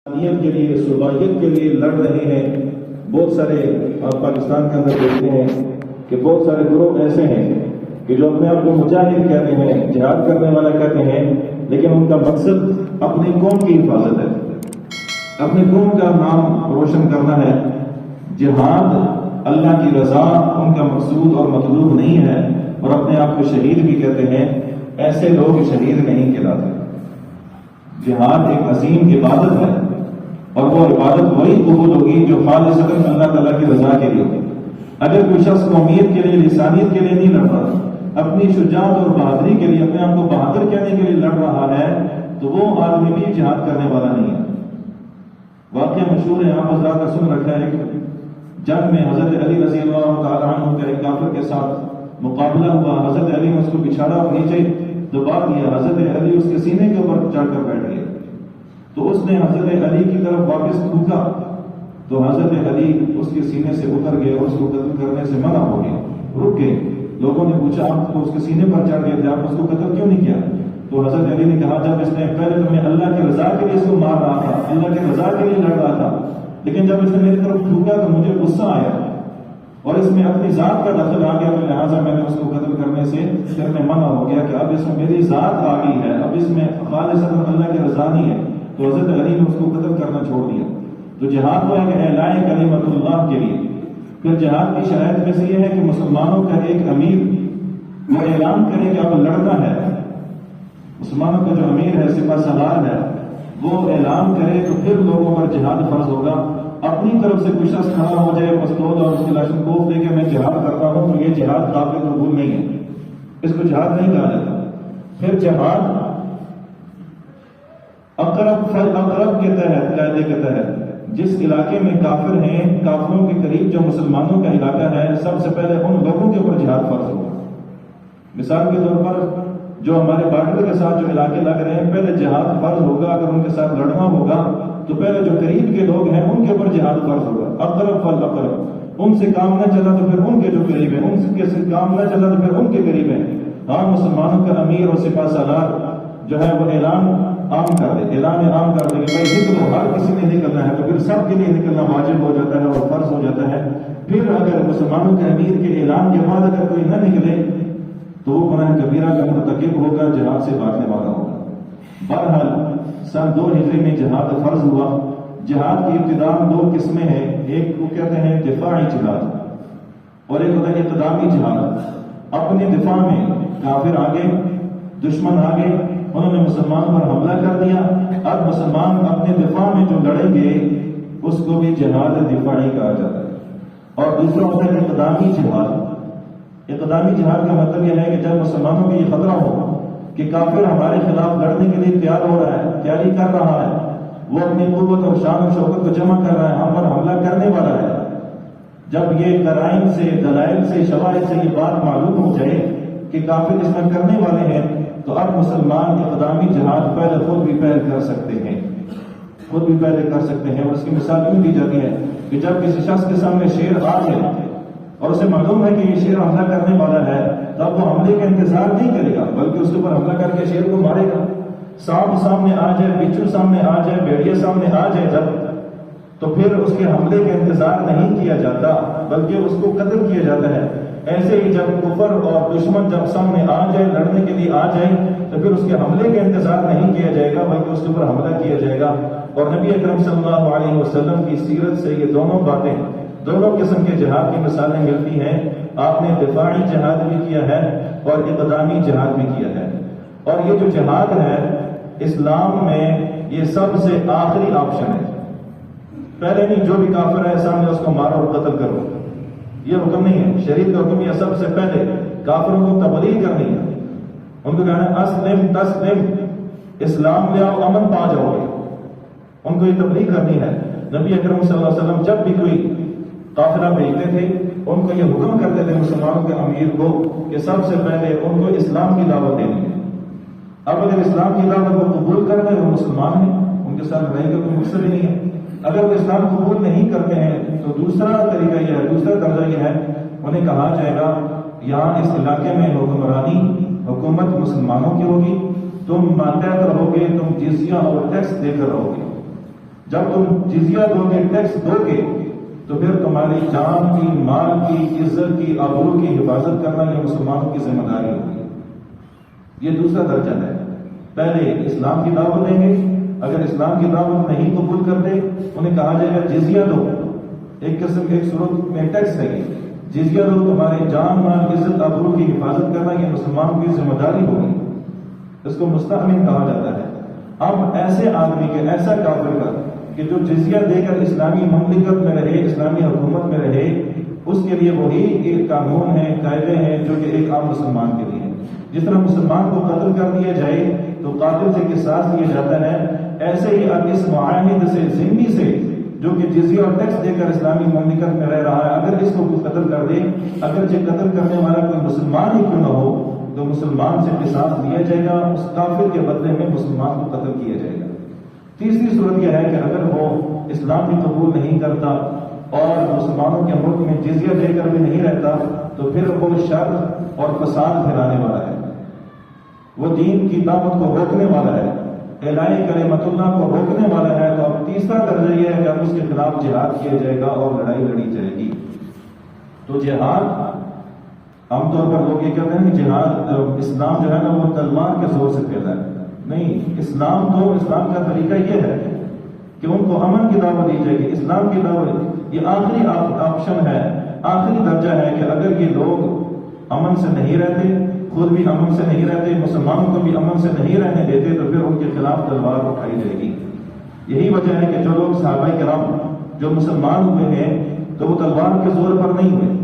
کے لیے صوبائیت کے لیے لڑ رہے ہیں۔ بہت سارے آپ پاکستان کے اندر دیکھتے ہیں کہ بہت سارے گروہ ایسے ہیں کہ جو اپنے آپ کو مجاہد کہتے ہیں، جہاد کرنے والا کہتے ہیں، لیکن ان کا مقصد اپنی قوم کی حفاظت ہے، اپنی قوم کا نام روشن کرنا ہے۔ جہاد اللہ کی رضا ان کا مقصود اور مطلوب نہیں ہے، اور اپنے آپ کو شہید بھی کہتے ہیں۔ ایسے لوگ شہید نہیں کہلاتے۔ جہاد ایک عظیم عبادت ہے، اور وہ عبادت وہی قبول ہوگی جو خالصتاً اللہ تعالیٰ کی رضا کے لیے ہوگی۔ اگر کوئی شخص قومیت کے لیے، لسانیت کے لیے نہیں لڑ رہا، اپنی شجاعت اور بہادری کے لیے، اپنے آپ کو بہادر کہنے کے لیے لڑ رہا ہے، تو وہ آدمی بھی جہاد کرنے والا نہیں ہے۔ واقعہ مشہور ہے، آپ حضرات نے سن رکھا ہے کہ جنگ میں حضرت علی رضی اللہ تعالیٰ عنہ کا ایک کافر کے ساتھ مقابلہ ہوا۔ حضرت علی نے اس کو بچھاڑا اور نیچے دبا دیا۔ حضرت علی اس کے سینے کے اوپر چڑھ کر بیٹھ گئے، تو اس نے حضرت علی کی طرف واپس تھوکا، تو حضرت علی اس کے سینے سے اتر گئے اور اس کو قتل کرنے سے منع ہو گئے، رک گئے۔ لوگوں نے پوچھا آپ تو اس کے سینے پر چڑھ گئے تھے، آپ اس کو قتل کیوں نہیں کیا؟ تو حضرت علی نے کہا جب اس نے پہلے تو میں اللہ کی رضا کے لیے اس کو مار رہا تھا، اللہ کی رضا کے لیے لڑ رہا تھا، لیکن جب اس نے میری طرف تھوکا تو مجھے غصہ آیا اور اس میں اپنی ذات کا دخل آ گیا، تو لہٰذا میں نے اس کو قتل کرنے سے پھر میں منع ہو گیا کہ اب اس میں میری ذات آ گئی ہے، اب اس میں خالصتاً اللہ کی رضا نہیں ہے، تو حضرت علی نے اس کو قتل کرنا چھوڑ دیا۔ تو جہاد وہ ہے کہ اعلان کلمت اللہ کے لیے۔ پھر جہاد کی شرائط میں سے یہ ہے کہ مسلمانوں کا ایک امیر وہ اعلان کرے کہ اب لڑنا ہے۔ مسلمانوں کا جو امیر ہے، سپہ سالار ہے، وہ اعلان کرے تو پھر لوگوں پر جہاد فرض ہوگا۔ اپنی طرف سے کوئی شخص کھڑا ہو جائے پستول اور اس کی لاشکوف دے کے میں جہاد کرتا ہوں، تو یہ جہاد قابل قبول نہیں ہے، اس کو جہاد نہیں کہا جاتا۔ پھر جہاد اقرب فالاقرب کے تحت، قاعدے کے تحت جس علاقے میں کافر ہیں، کافروں کے قریب جو مسلمانوں کا علاقہ ہے، سب سے پہلے ان لوگوں کے اوپر جہاد فرض ہوگا۔ مثال کے طور پر جو ہمارے بارڈر کے ساتھ جو علاقے لگ رہے ہیں، پہلے جہاد فرض ہوگا۔ اگر ان کے ساتھ لڑنا ہوگا تو پہلے جو قریب کے لوگ ہیں ان کے اوپر جہاد فرض ہوگا۔ اقرب فالاقرب، ان سے کام نہ چلا تو پھر ان کے جو قریب ہیں، ان سے کام نہ چلا تو پھر ان کے قریب ہیں۔ ہاں، مسلمانوں کا امیر اور سپہ سالار جو ہے وہ اعلان عام کر دے، اعلان عام کر دے کہ بھائی نکلو، ہر کسی نے نکلنا ہے، تو پھر سب کے لیے نکلنا واجب ہو جاتا ہے اور فرض ہو جاتا ہے۔ پھر اگر مسلمانوں کے امیر کے اعلان کے بعد اگر کوئی نہ نکلے تو وہ گناہ کبیرہ کا مرتکب ہوگا، جہاد سے بھاگنے والا ہوگا۔ بہرحال سن 2 ہجری میں جہاد فرض ہوا۔ جہاد کی ابتدا 2 قسمیں ہیں، ایک کو کہتے ہیں دفاعی جہاد اور ایک ہوتا ہے اقدامی جہاد۔ اپنے دفاع میں کافر آگے، دشمن آگے، انہوں نے مسلمان پر حملہ کر دیا، اب مسلمان اپنے دفاع میں جو لڑیں گے اس کو بھی جہاد دفاعی کہا جاتا ہے۔ اور دوسرا ہوتا ہے اقدامی جہاد۔ اقدامی جہاد کا مطلب یہ ہے کہ جب مسلمانوں کو یہ خطرہ ہو کہ کافر ہمارے خلاف لڑنے کے لیے تیار ہو رہا ہے، تیاری کر رہا ہے، وہ اپنی قوت اور شان و شوکت کو جمع کر رہا ہے، ہم پر حملہ کرنے والا ہے، جب یہ قرائن سے، دلائل سے، شواہد سے یہ بات معلوم ہو جائے کہ کافر اس میں کرنے والے ہیں، تو اب مسلمان اقدامی جہاد پہلے خود بھی پہل کر سکتے ہیں، خود بھی پہلے کر سکتے ہیں۔ اور اس کی مثال یوں دی جاتی ہے کہ جب کسی شخص کے سامنے شیر آ جائے اور اسے معلوم ہے کہ یہ شیر حملہ کرنے والا ہے، تب وہ حملے کا انتظار نہیں کرے گا، بلکہ اس کے اوپر حملہ کر کے شیر کو مارے گا۔ سانپ سامنے آ جائے، بچھو سامنے آ جائے، بھیڑیا سامنے آ جائے جب، تو پھر اس کے حملے کا انتظار نہیں کیا جاتا، بلکہ اس کو قتل کیا جاتا ہے۔ ایسے ہی جب کفر اور دشمن جب سامنے آ جائے، لڑنے کے لیے آ جائے، تو پھر اس کے حملے کا انتظار نہیں کیا جائے گا، بلکہ اس کے اوپر حملہ کیا جائے گا۔ اور نبی اکرم صلی اللہ علیہ وسلم کی سیرت سے یہ دونوں باتیں، دونوں قسم کے جہاد کی مثالیں ملتی ہیں۔ آپ نے دفاعی جہاد بھی کیا ہے اور اقدامی جہاد بھی کیا ہے۔ اور یہ جو جہاد ہے اسلام میں یہ سب سے آخری آپشن ہے۔ پہلے نہیں، جو بھی کافر ہے سامنے اس کو مارو اور قتل کرو، یہ حکم نہیں ہے۔ شریعت کا حکم یہ سب سے پہلے کافروں کو تبلیغ کرنی ہے، ان کو کہنا ہے اسلم تسلم، اسلام لے آؤ امن پا جاؤ گے، ان کو یہ تبلیغ کرنی ہے۔ نبی اکرم صلی اللہ علیہ وسلم جب بھی کوئی قافلہ بھیجتے تھے ان کو یہ حکم کرتے تھے مسلمانوں کے امیر کو کہ سب سے پہلے ان کو اسلام کی دعوت دینی ہے۔ اب اگر اسلام کی دعوت کو قبول کر رہے ہیں وہ مسلمان ہیں، ان کے ساتھ لڑائی کا کوئی مقصد ہی نہیں ہے۔ اگر وہ اسلام قبول نہیں کرتے ہیں تو دوسرا طریقہ یہ ہے، دوسرا درجہ یہ ہے، انہیں کہا جائے گا یہاں اس علاقے میں حکمرانی، حکومت مسلمانوں کی ہوگی، تم ماتحت رہو گے، تم جزیہ اور ٹیکس دے کر رہو گے۔ جب تم جزیہ دو گے، ٹیکس دو گے، تو پھر تمہاری جان کی، مال کی، عزت کی، آبرو کی حفاظت کرنا یہ مسلمانوں کی ذمہ داری ہوگی۔ یہ دوسرا درجہ ہے۔ پہلے اسلام کی دعوت دیں گے، اگر اسلام کی دعوت نہیں قبول کرتے انہیں کہا جائے گا جزیہ دو، ایک قسم ایک صورت میں ٹیکس ہے، جزیہ دو، تمہارے جان، مال، عزت، آبرو کی حفاظت کرنا یہ مسلمانوں کی ذمہ داری ہوگی۔ اس کو مستأمن کہا جاتا ہے۔ اب ایسے آدمی کے، ایسا کافر کا کہ جو جزیہ دے کر اسلامی مملکت میں رہے، اسلامی حکومت میں رہے، اس کے لیے وہی ایک قانون ہے، قاعدے ہیں جو کہ ایک عام مسلمان کے لیے ہے۔ جس طرح مسلمان کو قتل کر دیا جائے تو قاتل سے قصاص لیا جاتا ہے، ایسے ہی اب اس معاہد سے، ذمہ سے، جو کہ جزیہ اور ٹیکس دے کر اسلامی مملکت میں رہ رہا ہے، اگر اس کو کوئی قتل کر دے، اگرچہ قتل کرنے والا کوئی مسلمان ہی کیوں نہ ہو، تو مسلمان سے قصاص لیا جائے گا، اس کافر کے بدلے میں مسلمان کو قتل کیا جائے گا۔ تیسری صورت یہ ہے کہ اگر وہ اسلام بھی قبول نہیں کرتا اور مسلمانوں کے ملک میں جزیہ دے کر بھی نہیں رہتا، تو پھر وہ شر اور فساد پھیلانے والا ہے، وہ دین کی دعوت کو روکنے والا ہے، اعلاء کلمت اللہ کو روکنے والا ہے۔ تو اب تیسرا درجہ یہ ہے کہ اب اس کے خلاف جہاد کیا جائے گا اور لڑائی لڑی جائے گی۔ تو جہاد، عام طور پر لوگ یہ کہتے ہیں کہ جہاد، اسلام جو ہے نا وہ تلوار کے زور سے پھیلا ہے۔ نہیں، اسلام کا طریقہ یہ ہے کہ ان کو امن کی دعوت دی جائے گی، اسلام کی دعوت۔ یہ آخری آپشن ہے، آخری درجہ ہے کہ اگر یہ لوگ امن سے نہیں رہتے، خود بھی امن سے نہیں رہتے، مسلمانوں کو بھی امن سے نہیں رہنے دیتے، تو پھر ان کے خلاف تلوار اٹھائی جائے گی۔ یہی وجہ ہے کہ جو لوگ صحابہ کرام جو مسلمان ہوئے ہیں تو وہ تلوار کے زور پر نہیں ہوئے۔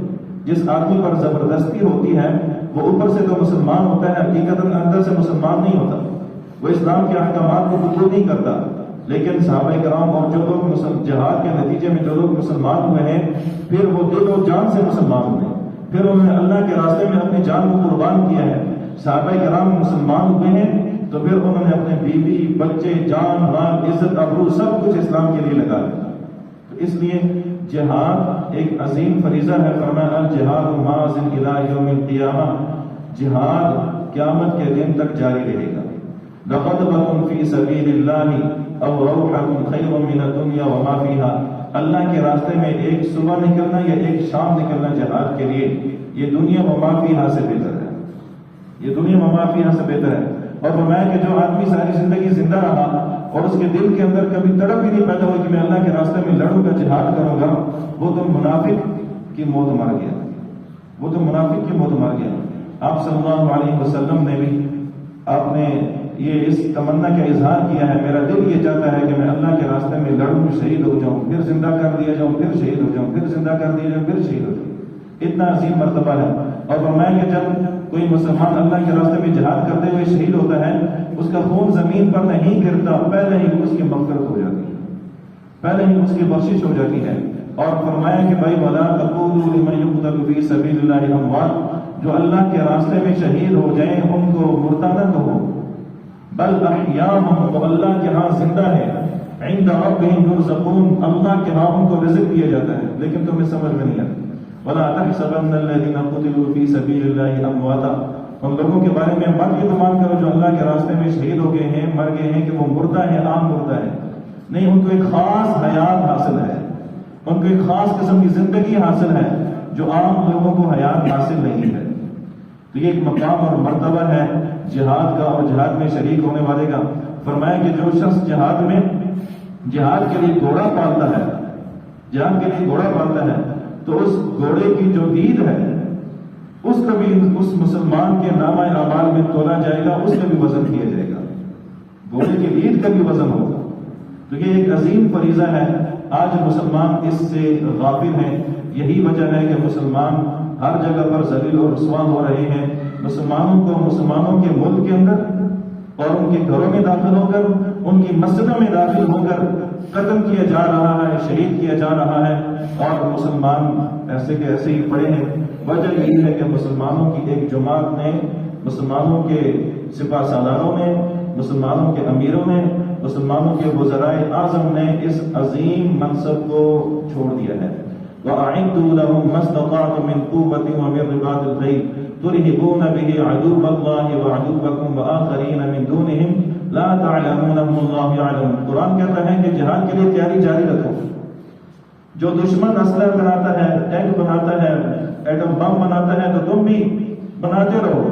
جس آدمی پر زبردستی ہوتی ہے وہ اوپر سے تو مسلمان ہوتا ہے، حقیقت اندر سے مسلمان نہیں ہوتا، وہ اسلام کے احکامات کو قبول نہیں کرتا۔ لیکن صحابہ کرام اور جو لوگ جہاد کے نتیجے میں جو لوگ مسلمان ہوئے ہیں، پھر وہ دل و جان سے مسلمان ہوئے، پھر انہوں نے اللہ کے راستے میں اپنی جان کو قربان کیا ہے۔ صحابہ کرام مسلمان ہوئے ہیں تو پھر انہوں نے اپنے بیوی، بچے، جان، مال، عزت، آبرو سب کچھ اسلام کے لیے لگا دیا۔ تو اس لیے جہاد ایک عظیم فریضہ ہے۔ فرمایا الجہاد ماضٍ الی یوم القیامہ، جہاد قیامت کے دن تک جاری رہے گا۔ لَغَضْبَةٌ فِي سَبِيلِ اللَّهِ أَوْ رَوْحَةٌ خَيْرٌ مِنَ الدُّنْيَا وَمَا فِيهَا، اللہ کے راستے میں ایک صبح نکلنا یا ایک شام نکلنا جہاد کے لیے، یہ دنیا وما فیہا سے بہتر ہے، یہ دنیا وما فیہا سے بہتر ہے۔ اور فرمایا کہ جو آدمی ساری زندگی زندہ رہا اور اس کے دل کے اندر کبھی تڑپ ہی نہیں پیدا ہوئی کہ میں اللہ کے راستے میں لڑوں گا، جہاد کروں گا، وہ تو منافق کی موت مر گیا، وہ تو منافق کی موت مر گیا۔ آپ صلی اللہ علیہ وسلم نے بھی آپ نے یہ اس تمنا کا اظہار کیا ہے، میرا دل یہ چاہتا ہے کہ میں اللہ کے راستے میں لڑوں، شہید ہو جاؤں، پھر زندہ کر دیا جاؤں، پھر شہید ہو جاؤں، پھر زندہ کر دیا جاؤں، پھر شہید ہو جاؤں۔ اتنا عظیم مرتبہ ہے۔ اور فرمایا کہ جب کوئی مسلمان اللہ کے راستے میں جہاد کرتے ہوئے شہید ہوتا ہے، اس کا خون زمین پر نہیں گرتا، پہلے ہی اس کی مغفرت ہو جاتی ہے، پہلے ہی اس کی بخشش ہو جاتی ہے۔ اور فرمایا کہ بھائی وَلَا تَقُولُوا لِمَن يُقْتَلُ فِي سَبِيلِ اللَّهِ أَمْوَاتٌ، جو اللہ کے راستے میں شہید ہو جائیں ان کو مردہ نہ کہو، بل احیاء، تو اللہ کے ہاں زندہ ہے، عند ربهم يرزقون، اللہ کے ہاں ان کو رزق دیا جاتا ہے، لیکن تمہیں سمجھ میں نہیں آتی۔ وَلَا تَحْسَبَنَّ الَّذِينَ قُتِلُوا فِي سَبِيلِ اللَّهِ أَمْوَاتًا، ان لوگوں کے بارے میں مت یہ گمان کرو جو اللہ کے راستے میں شہید ہو گئے ہیں، مر گئے ہیں، کہ وہ مردہ ہے، عام مردہ ہے۔ نہیں، ان کو ایک خاص حیات حاصل ہے، ان کو ایک خاص قسم کی زندگی حاصل ہے جو عام لوگوں کو حیات حاصل نہیں ہے۔ تو یہ ایک مقام اور مرتبہ ہے جہاد کا اور جہاد میں شریک ہونے والے کا۔ فرمایا کہ جو شخص جہاد کے لیے گھوڑا پالتا ہے، جہاد کے لیے گھوڑا پالتا ہے، تو اس گھوڑے کی جو دید ہے اس کا بھی اس مسلمان کے نامہ اعمال میں تولا جائے گا، اس کا بھی وزن کیا جائے گا، گھوڑے کی دید کا بھی وزن ہوگا۔ تو یہ ایک عظیم فریضہ ہے، آج مسلمان اس سے غافل ہیں۔ یہی وجہ ہے کہ مسلمان ہر جگہ پر ذلیل اور رسوا ہو رہے ہیں۔ مسلمانوں کو مسلمانوں کے ملک کے اندر اور ان کے گھروں میں داخل ہو کر، ان کی مسجدوں میں داخل ہو کر قتل کیا جا رہا ہے، شہید کیا جا رہا ہے، اور مسلمان ایسے کے ایسے ہی پڑے ہیں۔ وجہ یہی ہے کہ مسلمانوں کی ایک جماعت نے، مسلمانوں کے سپہ سالاروں نے، مسلمانوں کے امیروں نے، مسلمانوں کے وزرائے اعظم نے اس عظیم منصب کو چھوڑ دیا ہے۔ وَأَعِدُّوا لَهُم مَّا اسْتَطَعْتُم مِّن قُوَّةٍ وَمِن رِّبَاطِ الْخَيْلِ تُرْهِبُونَ بِهِ عَدُوَّ اللَّهِ وَعَدُوَّكُمْ وَآخَرِينَ مِن دُونِهِمْ لا تعلمونهم اللہ یعلم. قرآن کہتا ہے کہ جہاد کے لیے تیاری جاری رکھو. جو دشمن اسلحہ بناتا ہے، ٹینک بناتا ہے، ایٹم بم بناتا ہے، تو تم بھی بناتے رہو.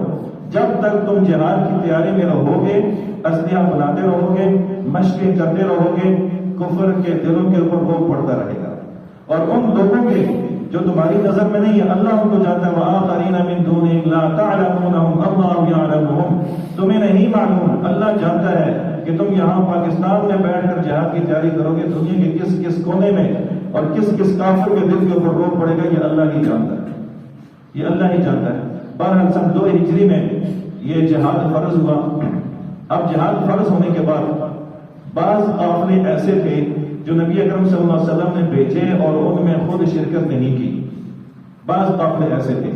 جب تک تم جہاد کی تیاری میں رہو گے، اسلحہ بناتے رہو گے، مشقیں کرتے رہو گے، کفر کے دلوں کے اوپر وہ پڑتا رہے گا. اور ان لوگوں کے جو تمہاری نظر میں نہیں ہے، اللہ ان کو جانتا ہے. وآخرین من دونہم لا تعلمونہم اللہ یعلمہم. تمہیں نہیں معلوم، اللہ جانتا ہے کہ تم یہاں پاکستان میں بیٹھ کر جہاد کی تیاری کرو گے، دنیا کے کس کس کونے میں اور کس کس کافر کے دل کے اوپر روک پڑے گا، یہ اللہ ہی جانتا ہے. یہ اللہ ہی جانتا ہے. بہرحال سن 2 ہجری میں یہ جہاد فرض ہوا. اب جہاد فرض ہونے کے بعد بعض قافلے ایسے تھے جو نبی اکرم صلی اللہ علیہ وسلم نے بھیجے اور ان میں خود شرکت نہیں کی. بعض قافلے ایسے تھے،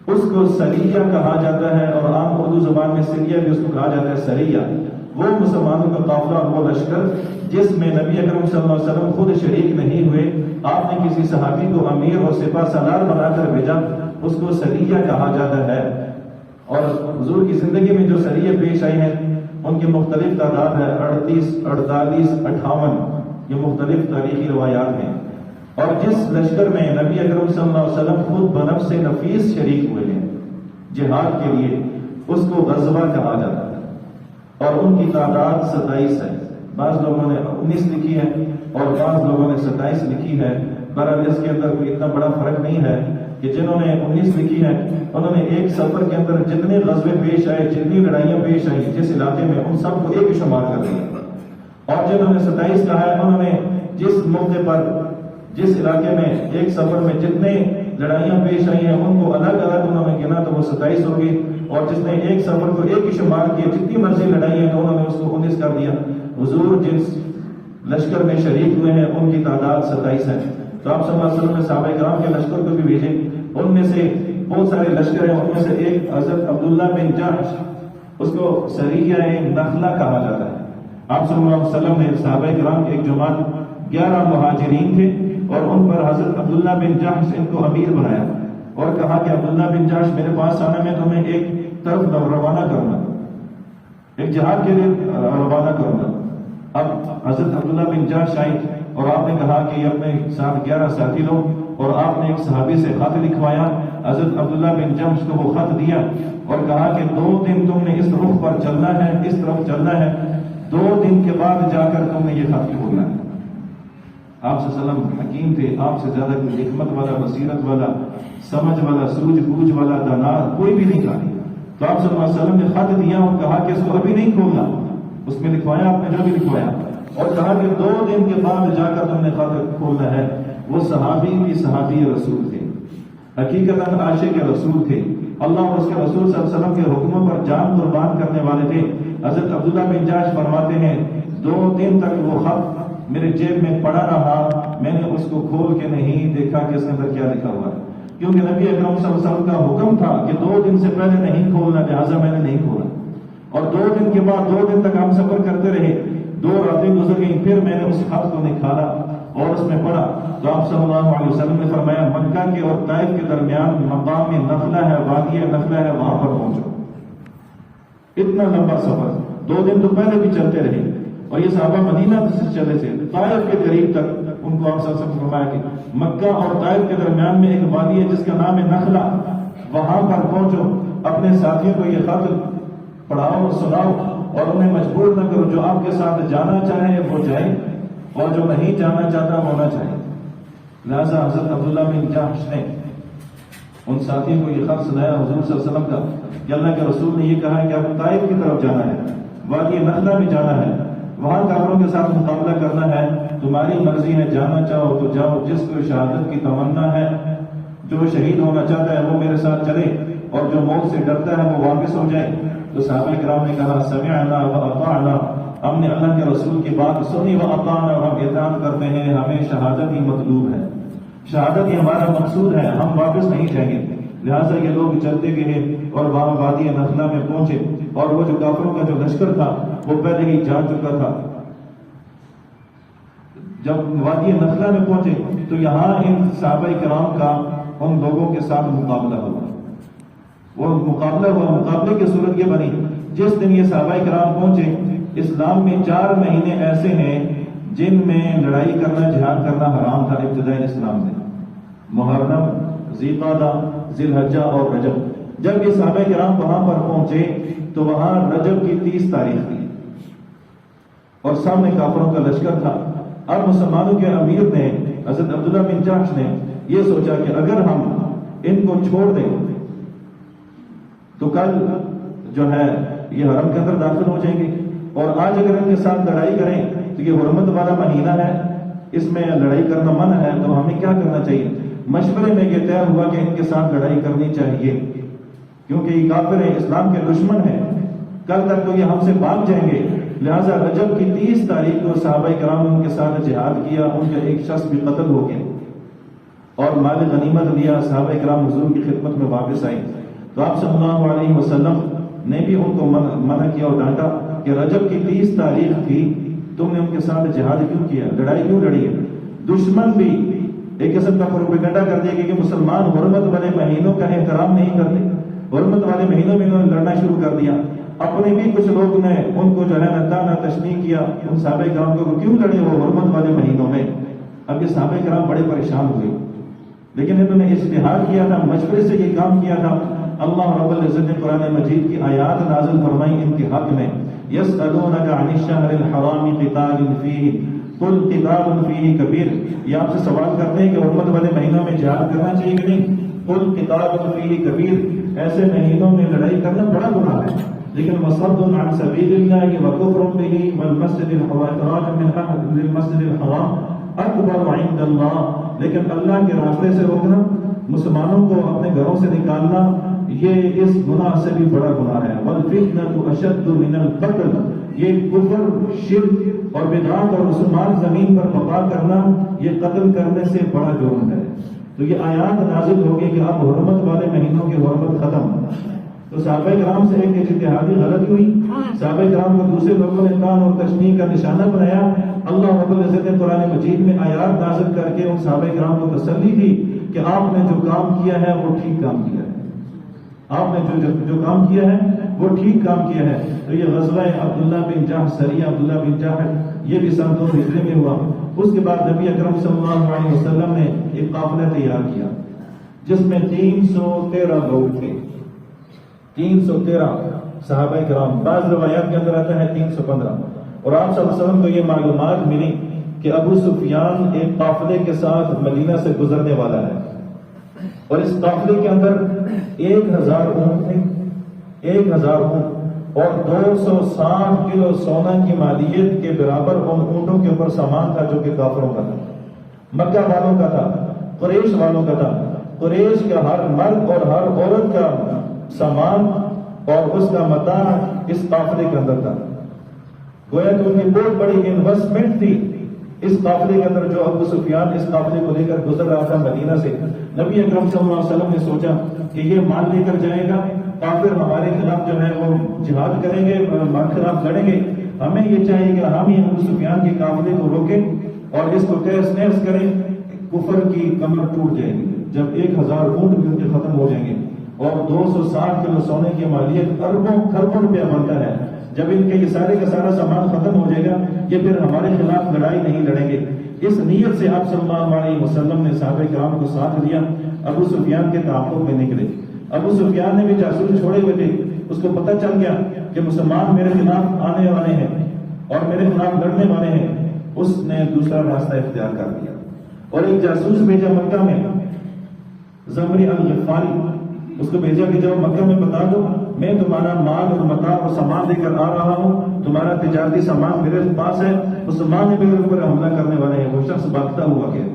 اس کو سریہ کہا جاتا ہے، اور عام اردو زبان میں سریہ بھی اس کو کہا جاتا ہے. سریہ وہ مسلمانوں کا قافلہ، وہ لشکر جس میں نبی اکرم صلی اللہ علیہ وسلم خود شریک نہیں ہوئے. آپ نے کسی صحابی کو امیر اور سپہ سالار بنا کر بھیجا، اس کو سریہ کہا جاتا ہے. اور حضور کی زندگی میں جو سریہ پیش آئی ہیں ان کی مختلف تعداد ہے، 38، 48، 58. یہ مختلف تاریخی روایات ہیں. اور جس لشکر میں نبی اکرم صلی اللہ علیہ وسلم خود بنفس نفیس شریک ہوئے ہیں جہاد کے لیے، اس کو غزوہ کہا جاتا ہے. اور ان کی تعداد 27 ہے. بعض لوگوں نے 19 لکھی ہے اور بعض لوگوں نے 27 لکھی ہے. بہرحال اس کے اندر کوئی اتنا بڑا فرق نہیں ہے کہ جنہوں نے 19 لکھی ہے انہوں نے ایک سفر کے اندر جتنے غزوے پیش آئے، جتنی لڑائیاں پیش آئیں جس علاقے میں، ان سب کو ایک شمار کر دیا. اور جنہوں نے 27 کہا ہے انہوں نے جس موقع پر، جس علاقے میں، ایک سفر میں جتنے لڑائیاں پیش آئی ہیں ان کو الگ الگ انہوں نے گنا تو وہ 27 ہو گئی. اور جس نے ایک سفر کو ایک ہی شمار کیا، جتنی مرضی لڑائی ہے تو انہوں نے اس کو 19 کر دیا. حضور جس لشکر میں شریک ہوئے ہیں ان کی تعداد 27 ہے. تو آپ صلی اللہ علیہ وسلم نے صحابہ کرام کے لشکر کو بھی بھیجے. ان میں سے بہت سارے لشکر ہیں، ان میں سے ایک حضرت عبداللہ بن جحش، اس کو سریہ نخلہ کہا جاتا ہے. آپ صلی اللہ علیہ وسلم نے صحابہ کرام کی ایک جماعت 11 مہاجرین تھے اور ان پر حضرت عبداللہ بن جحش ان کو امیر بنایا اور کہا کہ عبداللہ بن جحش میرے پاس آنا، میں تمہیں ایک طرف روانہ کروں گا، ایک جہاد کے لیے روانہ کروں گا. اب حضرت عبداللہ بن جحش آئی اور آپ نے کہا کہ اپنے ساتھ 11 ساتھی لو، اور آپ نے ایک صحابی سے خط لکھوایا. حضرت عبداللہ بن جحش کو وہ خط دیا اور کہا کہ 2 دن تم نے اس رخ پر چلنا ہے، اس طرف چلنا ہے، 2 دن کے بعد جا کر تم نے یہ خط کھولنا ہے. آپ صلی اللہ علیہ وسلم حکیم تھے، آپ سے زیادہ کوئی حکمت والا، بصیرت والا، سمجھ والا، سوجھ بوجھ والا، دانا کوئی بھی نہیں تھا. تو آپ صلی اللہ علیہ وسلم نے خط دیا اور کہا کہ اس کو ابھی نہیں کھولنا. اس میں لکھوایا آپ نے جو بھی لکھوایا، اور کہا کہ 2 دن کے بعد جا کر تم نے خط کھولنا ہے. وہ صحابی کی صحابی رسول تھے، حقیقتاً عاشق رسول تھے. اللہ اور اس کے رسول صلی اللہ علیہ وسلم کے حکموں پر جان قربان کرنے والے تھے. حضرت عبداللہ بن جحش فرماتے ہیں 2 دن تک وہ خط میرے جیب میں پڑا رہا، میں نے اس کو کھول کے نہیں دیکھا کہ اس کے اندر کیا لکھا ہوا ہے، کیونکہ نبی اکرم صلی اللہ علیہ وسلم کا حکم تھا کہ 2 دن سے پہلے نہیں کھولنا، لہٰذا میں نے نہیں کھولا. اور 2 دن کے بعد 2 دن تک ہم سفر کرتے رہے، 2 راتیں گزر گئیں، پھر میں نے اس خط کو نکالا اور اس میں پڑھا. تو آپ صلی اللہ علیہ وسلم نے فرمایا مکہ کے اور طائف کے درمیان مقام نخلہ ہے، وادی نخلہ ہے، وہاں پر پہنچو. اتنا لمبا سفر 2 دن تو پہلے بھی چلتے رہے، اور یہ صحابہ مدینہ سے چلے تھے طائف کے قریب تک. ان کو آپ صلی اللہ علیہ وسلم نے فرمایا کہ مکہ اور طائف کے درمیان میں ایک وادی ہے جس کا نام ہے نخلہ، وہاں پر پہنچو، اپنے ساتھیوں کو یہ خط پڑھاؤ، سناؤ، اور انہیں مجبور نہ کرو. جو آپ کے ساتھ جانا چاہے وہ جائے اور جو نہیں جانا چاہتا وہ نہ چاہے. لہٰذا حضرت عبداللہ بن جحش نے ان ساتھیوں کو یہ خط سنایا حضور صلی اللہ علیہ وسلم کا کہ اللہ کے رسول نے یہ کہا ہے کہ آپ طائف کی طرف جانا ہے، وادی نخلہ میں جانا ہے، وہاں کافروں کے ساتھ مقابلہ کرنا ہے. تمہاری مرضی ہے، جانا چاہو تو جاؤ، جس کو شہادت کی تمنا ہے، جو شہید ہونا چاہتا ہے وہ میرے ساتھ چلے، اور جو موت سے ڈرتا ہے وہ واپس ہو جائے. تو صحابہ کرام نے کہا سمعنا واطعنا، ہم نے اللہ کے رسول کی بات سنی، واطعنا، اور ہم اطاعت کرتے ہیں، ہمیں شہادت ہی مطلوب ہے، شہادت ہی ہمارا مقصود ہے، ہم واپس نہیں جائیں گے. لہٰذا یہ لوگ چلتے گئے اور وہاں وادی نخلہ میں پہنچے، اور وہ جو کافروں کا جو لشکر تھا وہ پہلے ہی جا چکا تھا. جب وادی نخلہ میں پہنچے تو یہاں ان صحابہ کرام کا ان لوگوں کے ساتھ مقابلہ ہوا. وہ مقابلہ ہوا، مقابلے کی صورت یہ بنی جس دن یہ صحابہ کرام پہنچے اسلام میں 4 مہینے ایسے ہیں جن میں لڑائی کرنا، جہاد کرنا حرام تھا ابتدائی اسلام میں: محرم، ذی القعدہ، ذی الحجہ اور رجب۔ جب یہ صحابہ کرام وہاں پر پہنچے تو وہاں رجب کی 30 تاریخ تھی اور سامنے کافروں کا لشکر تھا۔ اب مسلمانوں کے امیر نے، حضرت عبداللہ بن جحش نے یہ سوچا کہ اگر ہم ان کو چھوڑ دیں تو کل جو ہے یہ حرم کے اندر داخل ہو جائیں گے، اور آج اگر ان کے ساتھ لڑائی کریں تو یہ حرمت والا مہینہ ہے، اس میں لڑائی کرنا منع ہے، تو ہمیں کیا کرنا چاہیے؟ مشورے میں یہ طے ہوا کہ ان کے ساتھ لڑائی کرنی چاہیے، کیونکہ یہ کافر ہیں، اسلام کے دشمن ہیں، کل تک تو یہ ہم سے بھاگ جائیں گے۔ لہٰذا رجب کی 30 تاریخ کو صحابہ کرام نے ان کے ساتھ جہاد کیا، ان کا ایک شخص بھی قتل ہو گیا اور مال غنیمت لیا۔ صحابہ کرام حضور کی خدمت میں واپس آئے تو آپ صلی اللہ علیہ وسلم نے بھی ان کو منع کیا اور ڈانٹا کہ رجب کی 30 تاریخ تھی، تم نے ان کے ساتھ جہاد کیوں کیا، لڑائی کیوں لڑی ہے؟ دشمن بھی ایک قسم کا پروپیگنڈا کر دیا کہ مسلمان حرمت والے مہینوں کا احترام نہیں کرتے، حرمت والے مہینوں میں انہوں نے لڑنا شروع کر دیا۔ اپنے بھی کچھ لوگ نے ان کو جو ہے نہ تشنیع کیا، ان صحابہ کرام کو کیوں لڑے وہ حرمت والے مہینوں میں۔ اب یہ صحابہ کرام بڑے پریشان ہوئے، لیکن انہوں نے اجتہاد کیا تھا، مشورے سے یہ کام کیا تھا۔ اللہ رب العزت نے قرآن مجید کی آیات نازل فرمائی ان کے حق میں: یسألونک عن الشہر الحرام قتال فیہ قل قتال فیہ کبیر۔ یہ آپ سے سوال کرتے ہیں کہ حرمت والے مہینوں میں جہاد کرنا چاہیے کہ نہیں؟ قل قتال فیہ کبیر، ایسے مہینوں میں لڑائی کرنا بڑا گناہ ہے، لیکن وصد عن سبیل اللہ وکفر بہ والمسجد الحرام من احد المسجد الحرام اکبر عند اللہ، لیکن اللہ کے راستے سے روکنا، مسلمانوں کو اپنے گھروں سے نکالنا، یہ اس گناہ سے بھی بڑا گناہ ہے۔ والفتنة اشد من القتل، یہ کفر، شرک اور بدعات اور مسلمان زمین پر بقا کرنا، یہ قتل کرنے سے بڑا جرم ہے۔ تو یہ آیات نازل ہوگی کہ اب حرمت والے مہینوں کی حرمت ختم۔ تو صحابہ کرام سے ایک اجتہادی غلطی ہوئی، صحابہ کرام کو دوسرے لوگوں نے کان اور تشنیع کا نشانہ بنایا۔ اللہ رب العزت نے قرآن مجید میں آیات نازل کر کے ان صحابہ کرام کو تسلی دی کہ آپ نے جو کام کیا ہے وہ ٹھیک کام کیا ہے، آپ نے جو کام کیا ہے وہ ٹھیک کام کیا ہے۔ تو یہ غزوہ عبداللہ بن جحش، سریہ عبداللہ بن جحش، یہ بھی سن 2 ہجری میں ہوا۔ اس کے بعد نبی اکرم صلی اللہ علیہ وسلم نے ایک قافلہ تیار کیا جس میں 313 لوگ تھے، 313 صحابہ کرام، بعض روایات کے اندر آتا ہے 315۔ اور آپ صلی اللہ علیہ وسلم کو یہ معلومات ملی کہ ابو سفیان ایک قافلے کے ساتھ مدینہ سے گزرنے والا ہے، اور اس قافلے کے اندر 1000 اونٹ تھے، 1000 اونٹ، اور 260 کلو سونا کی مالیت کے برابر ان اونٹوں کے اوپر سامان تھا جو کہ کافروں کا تھا، مکہ والوں کا تھا، قریش والوں کا تھا۔ قریش کا ہر مرد اور ہر عورت کا سامان اور اس کا متاع اس قافلے کے اندر تھا، گویا کہ ان کی بہت بڑی انویسٹمنٹ تھی اس قافلے کے اندر۔ جو ابو سفیان اس قافلے کو لے کر گزر رہا تھا مدینہ سے، نبی اکرم صلی اللہ علیہ وسلم نے سوچا کہ یہ مال لے کر جائے گا، کافر ہمارے خلاف جو ہے وہ جہاد کریں گے، ہمارے خلاف لڑیں گے، ہمیں یہ چاہیے کہ ہم ہی ابو سفیان کے قافلے کو روکیں اور اس کو تہس نہس کریں، کفر کی کمر ٹوٹ جائے گی جب 1000 اونٹ بھی ان کے ختم ہو جائیں گے، اور 260 کلو سونے کی مالیت اربوں خربوں روپیہ بنتا ہے، جب ان کے یہ سارے کا سارا سامان ختم ہو جائے گا یہ پھر ہمارے خلاف لڑائی نہیں لڑیں گے۔ اس نیت سے آپ صلی اللہ علیہ وسلم نے صحابہ کرام کو ساتھ لیا، ابو سفیان کے تعاقب میں نکلے۔ ابو سفیان نے بھی جاسوس چھوڑے ہوئے تھے، اس کو پتہ چل گیا کہ مسلمان میرے خلاف آنے والے ہیں اور میرے خلاف لڑنے والے ہیں، اس نے دوسرا راستہ اختیار کر دیا اور ایک جاسوس بھیجا مکہ میں، زمری الغفاری، اس کو بھیجا کہ جب مکہ میں بتا دو میں تمہارا مال اور متاع اور سامان لے کر آ رہا ہوں، تمہارا تجارتی سامان میرے پاس ہے، مسلمان میرے اوپر حملہ کرنے والے ہیں۔ وہ شخص بھاگتا ہوا گیا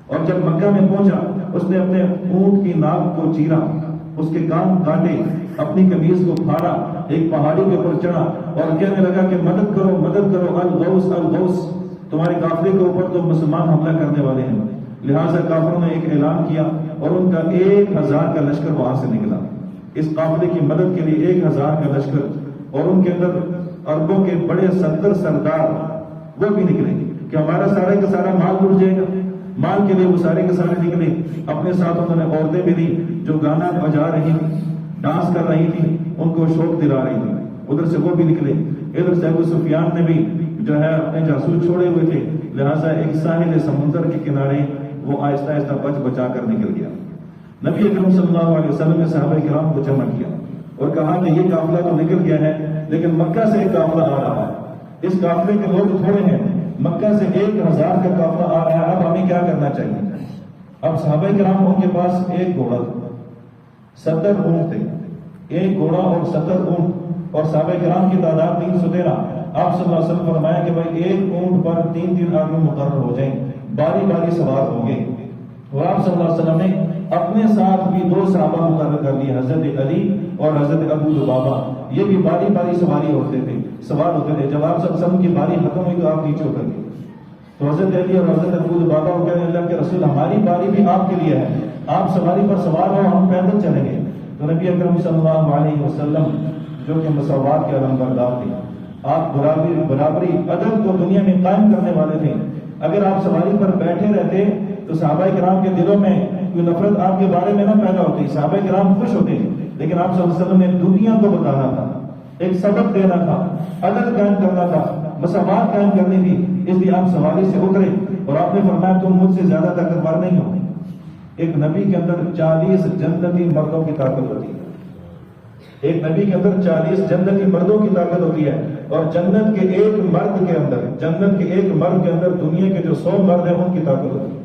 اور جب مکہ میں پہنچا اس نے اپنے اونٹ کی ناک کو چیرا، اس کے کان کاٹے، اپنی قمیض کو پھاڑا، ایک پہاڑی کے اوپر چڑھا اور کہنے لگا کہ مدد کرو مدد کرو، الغوث الغوث، تمہارے قافلے کے اوپر تو مسلمان حملہ کرنے والے ہیں۔ لہٰذا کافروں نے ایک اعلان کیا اور ان کا 1000 کا لشکر وہاں سے نکلا اس قافلے کی مدد کے لیے، 1000 کا لشکر، اور ان کے اندر عربوں کے بڑے 70 سردار وہ بھی نکلے کہ ہمارا سارا کا سارا مال لوٹ جائے گا۔ مال کے لیے وہ سارے کے سارے نکلے، اپنے ساتھ انہوں نے عورتیں بھی دی جو گانا بجا رہی تھی، ڈانس کر رہی تھی، ان کو شوق دلا رہی تھی۔ ادھر سے وہ بھی نکلے، ادھر سے ابو سفیان نے بھی جو ہے اپنے جاسوس چھوڑے ہوئے تھے، لہٰذا ایک ساحل سمندر کے کنارے وہ آہستہ آہستہ بچا کر نکل گیا۔ نبی اکرم صلی اللہ علیہ وسلم نے صحابہ کرام کو جمع کیا اور کہا کہ یہ قافلہ تو نکل گیا ہے، لیکن مکہ سے ایک قافلہ آ رہا ہے، اس قافلے کے لوگ تھوڑے ہیں، مکہ سے 1000 کا قافلہ آ رہا ہے، اب ہمیں کیا کرنا چاہیے؟ اب صحابہ کرام ان کے پاس ایک گھوڑا تھا، 70 اونٹ تھے، ایک گھوڑا اور 70 اونٹ، اور صحابہ کرام کی تعداد 313۔ آپ صلی اللہ علیہ وسلم فرمایا کہ بھائی ایک اونٹ پر 3 آدمی مقرر ہو جائیں، باری باری سوار ہوں گے۔ اور آپ صلی اللہ علیہ وسلم نے اپنے ساتھ بھی 2 صحابہ مقرر کر دیے، حضرت علی اور حضرت ابو لبابہ، یہ بھی باری باری سوار ہوتے تھے۔ جب آپ صلی اللہ علیہ وسلم کی باری ختم ہوئی تو آپ نیچے اتر گئے، تو حضرت علی اور حضرت ابو لبابہ کو کہنے اللہ کے رسول ہماری باری بھی آپ کے لیے ہے، آپ سواری پر سوار ہو، ہم پیدل چلیں گے۔ تو نبی اکرم صلی اللہ علیہ وسلم جو کہ مساوات کے علمبردار تھے، آپ برابری عدل کو دنیا میں قائم کرنے والے تھے، اگر آپ سواری پر بیٹھے رہتے تو صحابہ کرام کے دلوں میں کوئی نفرت آپ کے بارے میں نہ پیدا ہوتی، صحابہ کرام خوش ہوتے، لیکن آپ صلی اللہ علیہ وسلم نے دنیا کو بتانا تھا، ایک سبق دینا تھا، عدل قائم کرنا تھا، مساوات قائم کرنی تھی، اس لیے آپ سواری سے اترے اور آپ نے فرمایا تم مجھ سے زیادہ طاقتور نہیں ہو۔ ایک نبی کے اندر 40 جنتی مردوں کی طاقت ہوتی ہے، ایک نبی کے اندر 40 جنتی مردوں کی طاقت ہوتی ہے، اور جنت کے ایک مرد کے اندر دنیا کے جو 100 مرد ہیں ان کی طاقت ہوتی ہے۔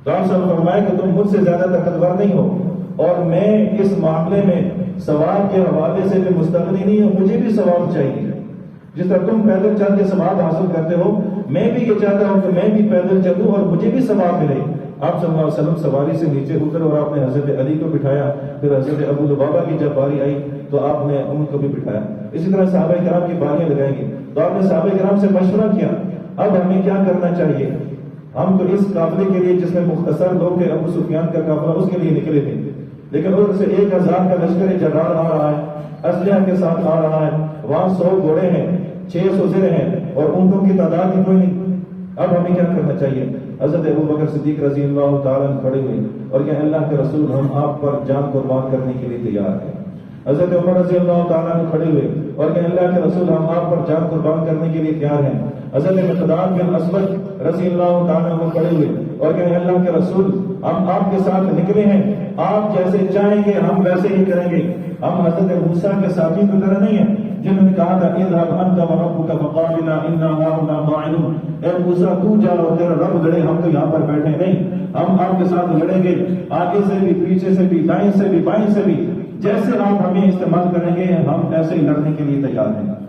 تو آپ صلی فرمایا کہ تم مجھ سے زیادہ طاقتور نہیں ہو، اور میں اس معاملے میں ثواب کے حوالے سے بھی مستغنی نہیں ہوں، مجھے بھی ثواب چاہیے، جس طرح تم پیدل چل کے ثواب حاصل کرتے ہو، میں بھی یہ چاہتا ہوں کہ میں بھی پیدل چلوں اور مجھے بھی ثواب ملے۔ آپ صلی اللہ علیہ وسلم سواری سے نیچے اتر اور آپ نے حضرت علی کو بٹھایا، پھر حضرت ابو لبابہ کی جب باری آئی تو آپ نے ان کو بھی بٹھایا۔ اسی طرح صحابہ کرام کی باریاں لگائیں گے، تو آپ نے صحابہ کرام سے مشورہ کیا اب ہمیں کیا کرنا چاہیے۔ ہم تو اس قافلے کے لیے جس میں مختصر لوگ تھے، ابو سفیان کا قافلہ، اس کے لیے نکلے تھے، لیکن ادھر سے 1000 کا لشکر جرار آ رہا ہے، اسلحہ کے ساتھ آ رہا ہے، وہاں 100 گھوڑے ہیں، 600 زرے ہیں، اور اونٹوں کی تعداد ہی کوئی نہیں۔ اب ہمیں کیا کرنا چاہیے؟ حضرت ابو بکر صدیق رضی اللہ تعالیٰ کھڑے ہوئے اور کہ اللہ کے رسول ہم آپ پر جان قربان کرنے کے لیے تیار ہیں۔ حضرت عمر رضی اللہ تعالیٰ کھڑے ہوئے اور کہ اللہ کے رسول ہم آپ پر جان قربان کرنے کے لیے تیار ہیں۔ حضرت مقداد بن اسود رضی اللہ تعالیٰ کھڑے ہوئے اور کہ اللہ کے رسول ہم آپ کے ساتھ نکلے ہیں، آپ جیسے چاہیں گے ہم ویسے ہی کریں گے، ہم حضرت موسیٰ کے ساتھی کی طرح نہیں ہیں جنہوں نے کہا تھا اذهب انت وربك فقاتلا انا هاهنا قاعدون، اے موسیٰ تو جا اور تیرا رب لڑے، ہم تو یہاں پر بیٹھے نہیں، ہم آپ کے ساتھ لڑیں گے، آگے سے بھی، پیچھے سے بھی، دائیں سے بھی، بائیں سے بھی، جیسے آپ ہمیں استعمال کریں گے ہم ایسے ہی لڑنے کے لیے تیار ہیں۔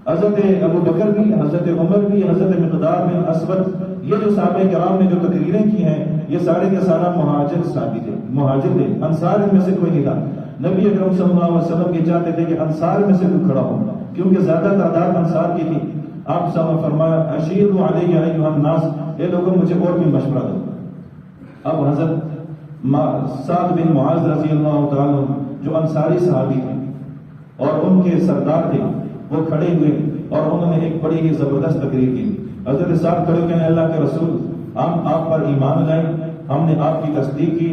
حضرت ابو بکر بھی، حضرت عمر بھی، حضرت مقداد بن اسود، یہ جو صحابہ کرام نے جو تقریریں کی ہیں یہ سارے کے سارا مہاجر صحابی تھے، مہاجر تھے، انصار میں سے کوئی نہیں تھا۔ نبی اکرم صلی اللہ علیہ وسلم یہ چاہتے تھے کہ انصار میں سے کوئی کھڑا ہو، کیونکہ زیادہ تعداد انصار کی تھی۔ آپ صلی اللہ علیہ وسلم فرمایا اشیروا علی ایھا الناس، یہ لوگوں مجھے اور بھی مشورہ دو۔ اب حضرت سعد بن معاذ رضی اللہ تعالیٰ جو انصاری صحابی تھے اور ان کے سردار تھے، وہ کھڑے ہوئے اور انہوں نے ایک بڑی ہی زبردست تقریر کی۔ حضرت سعد کھڑے کہ اللہ کے رسول ہم آپ پر ایمان لائے، ہم نے آپ کی تصدیق کی،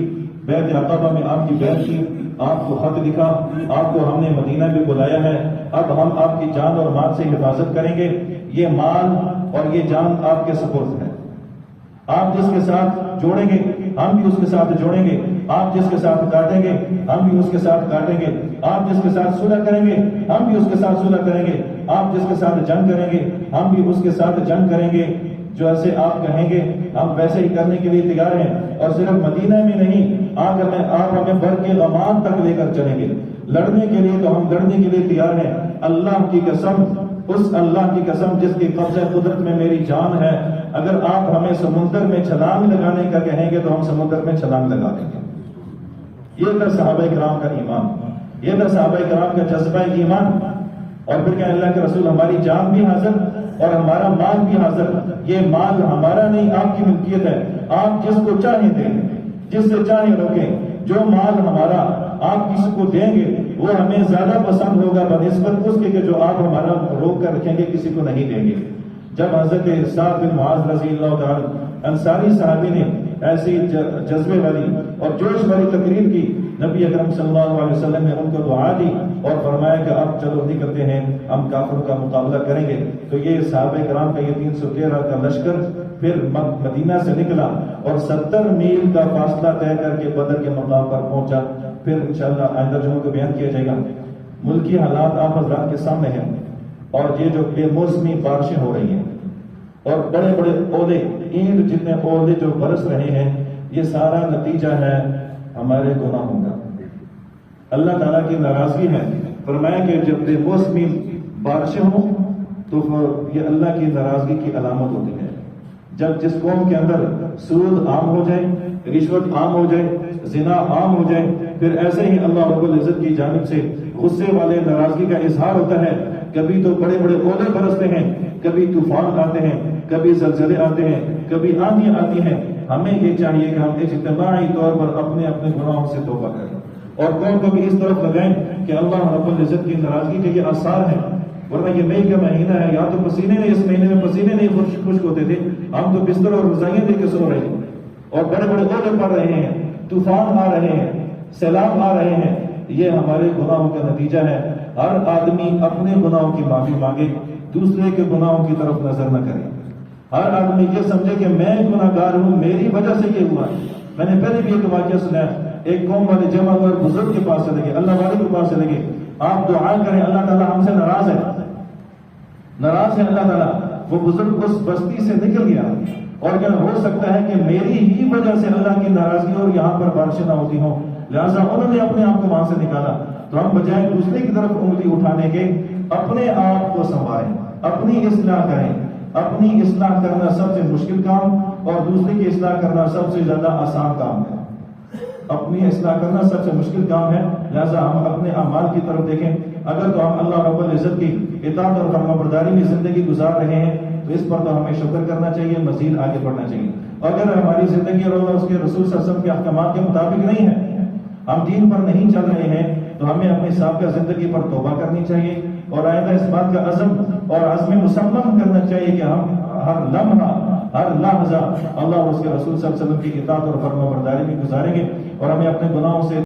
بیعت عقبہ میں آپ کی بیعت کی، آپ کو خط لکھا، آپ کو ہم نے مدینہ میں بلایا ہے، اب ہم آپ کی جان اور مال سے حفاظت کریں گے، یہ مال اور یہ جان آپ کے سپرد ہے، آپ جس کے ساتھ جوڑیں گے ہم بھی اس کے ساتھ جوڑیں گے، آپ جس کے ساتھ کاٹیں گے ہم بھی اس کے ساتھ کاٹیں گے، آپ جس کے ساتھ صلح کریں گے ہم بھی اس کے ساتھ صلح کریں گے، آپ جس کے ساتھ جنگ کریں گے ہم بھی اس کے ساتھ جنگ کریں گے، جو ایسے آپ کہیں گے ہم ویسے ہی کرنے کے لیے تیار ہیں، اور صرف مدینہ میں نہیں، آپ ہمیں بر کے غمان تک لے کر چلیں گے، لڑنے کے لیے تو ہم لڑنے کے لیے تیار ہیں، اللہ کی قسم، اس اللہ کی قسم جس کی قبضہ قدرت میں میری جان ہے، اگر آپ ہمیں سمندر میں چھلانگ لگانے کا کہیں گے تو ہم سمندر میں چھلانگ لگا دیں گے۔ یہ تھا صحابہ کرام کا ایمان، یہ تھا صحابہ کرام کا جذبہ ایمان۔ اور پھر کہ اللہ کے رسول ہماری جان بھی حاضر اور ہمارا مال بھی حاضر، یہ مال ہمارا نہیں آپ کی ملکیت ہے، آپ جس کو چاہیں دیں، جس سے چاہیں روکیں، جو مال ہمارا آپ کسی کو دیں گے وہ ہمیں زیادہ پسند ہوگا بنسبت اس کے کہ جو آپ ہمارا روک کر رکھیں گے کسی کو نہیں دیں گے۔ جب حضرت سعد بن معاذ رضی اللہ تعالی انصاری صحابی نے ایسی جذبے والی اور جوش والی تقریر کی، نبی اکرم صلی اللہ علیہ وسلم نے ان کو دعا دی اور فرمایا کہ اب چلو نکلتے ہیں، ہم کافروں کا مقابلہ کریں گے۔ تو یہ صحابہ کرام کا یہ 313 کا لشکر پھر مدینہ سے نکلا اور 70 میل کا فاصلہ طے کر کے بدر کے مقام پر پہنچا۔ پھر انشاءاللہ آئندہ جمعہ کو بیان کیا جائے گا۔ ملکی حالات آپ حضرات کے سامنے ہیں، اور یہ جو بے موسمی بارشیں ہو رہی ہیں اور بڑے بڑے اولے، اینٹ جتنے اولے جو برس رہے ہیں، یہ سارا نتیجہ ہے ہمارے گناہوں کا۔ اللہ تعالیٰ کی ناراضگی ہے۔ فرمایا کہ جب بے موسمی بارشیں ہوں تو یہ اللہ کی ناراضگی کی علامت ہوتی ہے۔ جب جس قوم کے اندر سود عام ہو جائے، رشوت عام ہو جائے، زنا عام ہو جائے، پھر ایسے ہی اللہ رب العزت کی جانب سے غصے والے ناراضگی کا اظہار ہوتا ہے۔ کبھی تو بڑے بڑے اولے برستے ہیں، کبھی طوفان آتے ہیں، کبھی زلزلے آتے ہیں، کبھی آندھیاں آتی ہیں۔ ہمیں یہ چاہیے کہ ہم اجتماعی طور پر اپنے اپنے گناہوں سے توبہ کریں اور قوم کو بھی اس طرف لگائیں کہ اللہ رب العزت کی ناراضگی کے یہ آثار ہیں۔ ورنہ یہ مئی کا مہینہ ہے، یا تو پسینے نے، اس مہینے میں پسینے نہیں خشک ہوتے تھے، ہم تو بستر اور رضائیاں دے کے سو رہے ہیں، اور بڑے بڑے اولے پڑ رہے ہیں، طوفان آ رہے ہیں، سیلاب آ رہے ہیں۔ یہ ہمارے گناہوں کا نتیجہ ہے۔ ہر آدمی اپنے گناہوں کی معافی مانگے، دوسرے کے گناہوں کی طرف نظر نہ کرے۔ ہر آدمی یہ سمجھے کہ میں گناہ گار ہوں، میری وجہ سے یہ ہوا ہے۔ میں نے پہلے بھی ایک واقعہ سنا ہے، ایک قوم والے جمع ہوئے بزرگ کے پاس سے لگے، اللہ والے کے پاس سے لگے، آپ دعا کریں، اللہ تعالیٰ ہم سے ناراض ہے، ناراض ہے اللہ تعالیٰ۔ وہ بزرگ اس بستی سے نکل گیا، اور کیا ہو سکتا ہے کہ میری ہی وجہ سے اللہ کی ناراضگی اور یہاں پر بارشیں نہ ہوتی ہوں، لہٰذا انہوں نے اپنے آپ کو وہاں سے نکالا۔ تو ہم بجائے دوسرے کی طرف انگلی اٹھانے کے اپنے آپ کو سنواریں، اپنی اصلاح کریں۔ اپنی اصلاح کرنا سب سے مشکل کام اور دوسرے کی اصلاح کرنا سب سے زیادہ آسان کام ہے۔ اپنی اصلاح کرنا سب سے مشکل کام ہے، لہذا ہم اپنے اعمال کی طرف دیکھیں۔ اگر تو ہم اللہ رب العزت کی اطاعت اور فرمانبرداری میں زندگی گزار رہے ہیں تو اس پر تو ہمیں شکر کرنا چاہیے، مزید آگے بڑھنا چاہیے۔ اگر ہماری زندگی اور اللہ اس کے رسول صلی اللہ علیہ وسلم کے احکامات کے مطابق نہیں ہے، ہم دین پر نہیں چل رہے ہیں، تو ہمیں اپنی سابقہ زندگی پر توبہ کرنی چاہیے اور آئندہ اس بات کا عزم اور عزم مصمم کرنا چاہیے کہ ہم ہر لمحہ، ہر لحظہ اللہ اور اس کے رسول صلی اللہ علیہ وسلم کی اطاعت اور فرمانبرداری میں گزاریں گے، اور ہمیں اپنے گناہوں سے